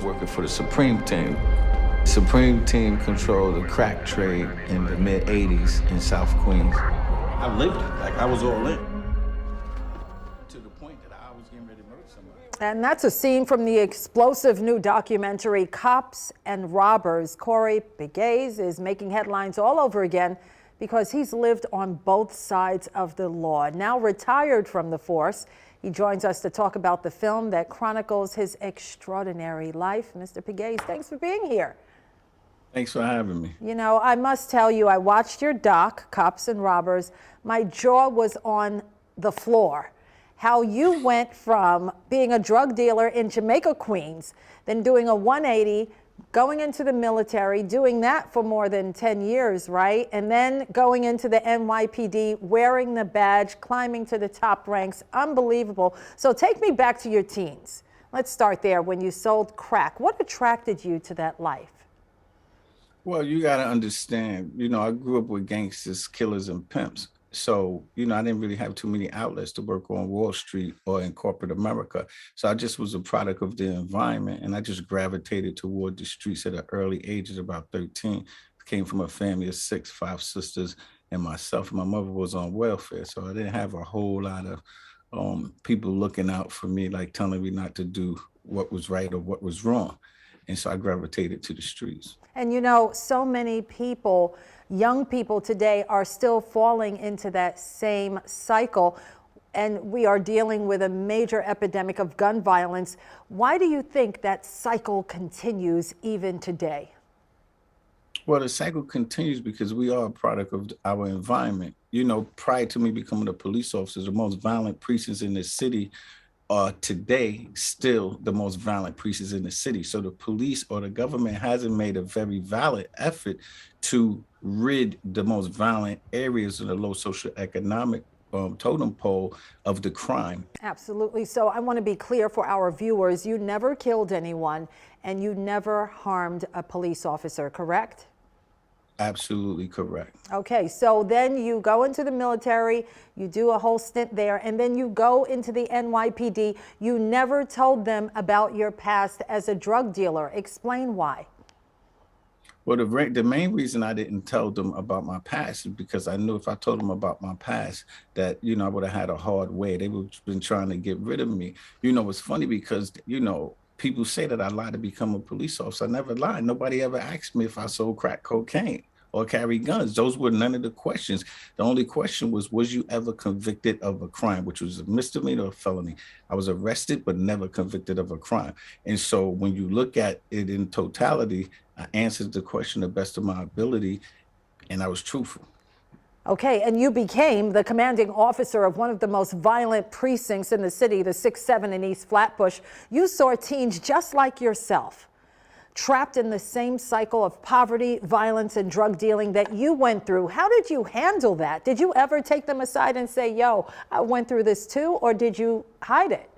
working for the Supreme Team. Supreme Team controlled the crack trade in the mid-'80s in South Queens. I lived it, like I was all in. To the point that I was getting ready to murder somebody. And that's a scene from the explosive new documentary, Cops and Robbers. Corey Pegues is making headlines all over again because he's lived on both sides of the law. Now retired from the force, he joins us to talk about the film that chronicles his extraordinary life. Mr. Pegues, thanks for being here. Thanks for having me. You know, I must tell you, I watched your doc, Cops and Robbers. My jaw was on the floor. How you went from being a drug dealer in Jamaica, Queens, then doing a 180, going into the military, doing that for more than 10 years, right? And then going into the NYPD, wearing the badge, climbing to the top ranks. Unbelievable. So take me back to your teens. Let's start there. When you sold crack, what attracted you to that life? Well, you got to understand, I grew up with gangsters, killers, and pimps. So, I didn't really have too many outlets to work on Wall Street or in corporate America. So I just was a product of the environment, and I just gravitated toward the streets at an early age, at about 13. Came from a family of 6, 5 sisters, and myself. My mother was on welfare, so I didn't have a whole lot of people looking out for me, like telling me not to do what was right or what was wrong. And so I gravitated to the streets. And so many people, young people today, are still falling into that same cycle. And we are dealing with a major epidemic of gun violence. Why do you think that cycle continues even today? Well, the cycle continues because we are a product of our environment. Prior to me becoming a police officer, the most violent precincts in the city are today still the most violent precincts in the city. So the police or the government hasn't made a very valid effort to rid the most violent areas of the low socioeconomic totem pole of the crime. Absolutely. So I want to be clear for our viewers, you never killed anyone and you never harmed a police officer, correct? Absolutely correct. Okay, so then you go into the military, you do a whole stint there, and then you go into the NYPD. You never told them about your past as a drug dealer. Explain why. Well, the main reason I didn't tell them about my past is because I knew if I told them about my past that, I would have had a hard way. They would have been trying to get rid of me. It's funny because, people say that I lied to become a police officer. I never lied. Nobody ever asked me if I sold crack cocaine or carried guns. Those were none of the questions. The only question was you ever convicted of a crime, which was a misdemeanor or a felony? I was arrested, but never convicted of a crime. And so when you look at it in totality, I answered the question the best of my ability, and I was truthful. Okay, and you became the commanding officer of one of the most violent precincts in the city, the 6-7 in East Flatbush. You saw teens just like yourself, trapped in the same cycle of poverty, violence, and drug dealing that you went through. How did you handle that? Did you ever take them aside and say, yo, I went through this too, or did you hide it?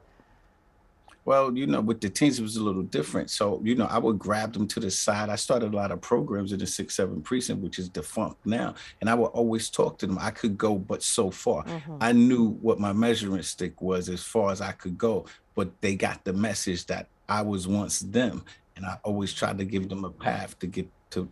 Well, with the teens, it was a little different. So, I would grab them to the side. I started a lot of programs in the 6-7 precinct, which is defunct now. And I would always talk to them. I could go, but so far. I knew what my measuring stick was as far as I could go, but they got the message that I was once them. And I always tried to give them a path to get to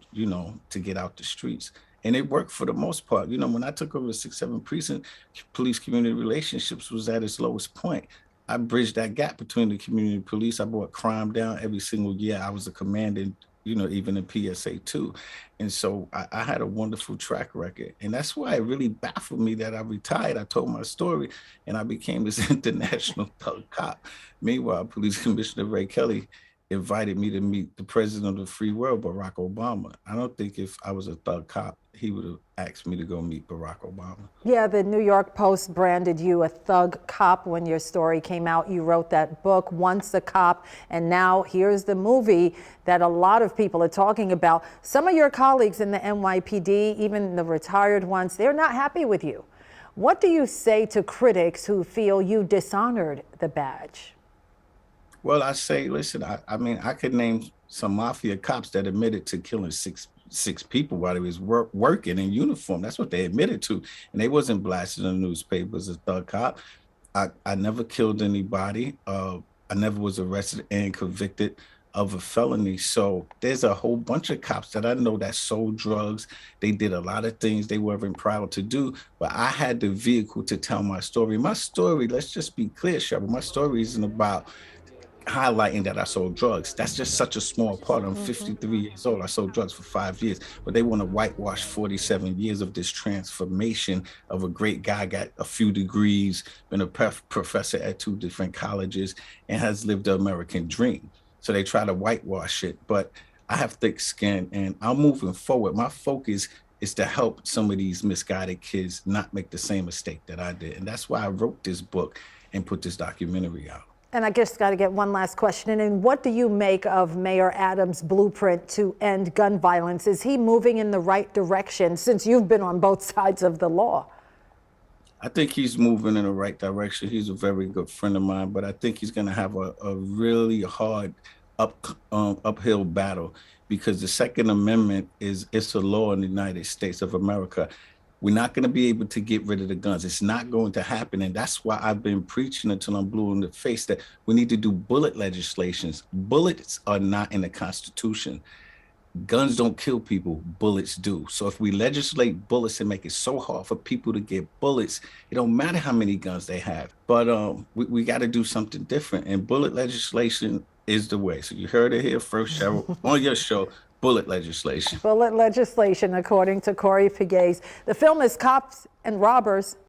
get out the streets. And it worked for the most part. When I took over the 6-7 precinct, police community relationships was at its lowest point. I bridged that gap between the community police. I brought crime down every single year. I was a commander, even in PSA 2. And so I had a wonderful track record. And that's why it really baffled me that I retired. I told my story and I became this international thug cop. Meanwhile, Police Commissioner Ray Kelly invited me to meet the president of the free world, Barack Obama. I don't think if I was a thug cop, he would have asked me to go meet Barack Obama. Yeah, the New York Post branded you a thug cop when your story came out. You wrote that book, Once a Cop, and now here's the movie that a lot of people are talking about. Some of your colleagues in the NYPD, even the retired ones, they're not happy with you. What do you say to critics who feel you dishonored the badge? Well, I say, listen, I could name some mafia cops that admitted to killing six people while they was working in uniform. That's what they admitted to. And they wasn't blasted in the newspapers as thug cop. I never killed anybody. I never was arrested and convicted of a felony. So there's a whole bunch of cops that I know that sold drugs. They did a lot of things they weren't proud to do, but I had the vehicle to tell my story. My story, let's just be clear, Cheryl, my story isn't about highlighting that I sold drugs. That's just such a small part. I'm 53 years old. I sold drugs for 5 years, but they want to whitewash 47 years of this transformation of a great guy, got a few degrees, been a professor at 2 different colleges, and has lived the American dream. So they try to whitewash it, but I have thick skin and I'm moving forward. My focus is to help some of these misguided kids not make the same mistake that I did. And that's why I wrote this book and put this documentary out. And I just got to get one last question in. And what do you make of Mayor Adams' blueprint to end gun violence? Is he moving in the right direction since you've been on both sides of the law? I think he's moving in the right direction. He's a very good friend of mine, but I think he's going to have a really hard uphill battle because the Second Amendment it's a law in the United States of America. We're not going to be able to get rid of the guns. It's not going to happen. And that's why I've been preaching until I'm blue in the face that we need to do bullet legislations. Bullets are not in the Constitution. Guns don't kill people, bullets do. So if we legislate bullets and make it so hard for people to get bullets, it don't matter how many guns they have. But we got to do something different. And bullet legislation is the way. So you heard it here first, Cheryl, on your show. Bullet legislation. Bullet legislation, according to Corey Pegues. The film is Cops and Robbers.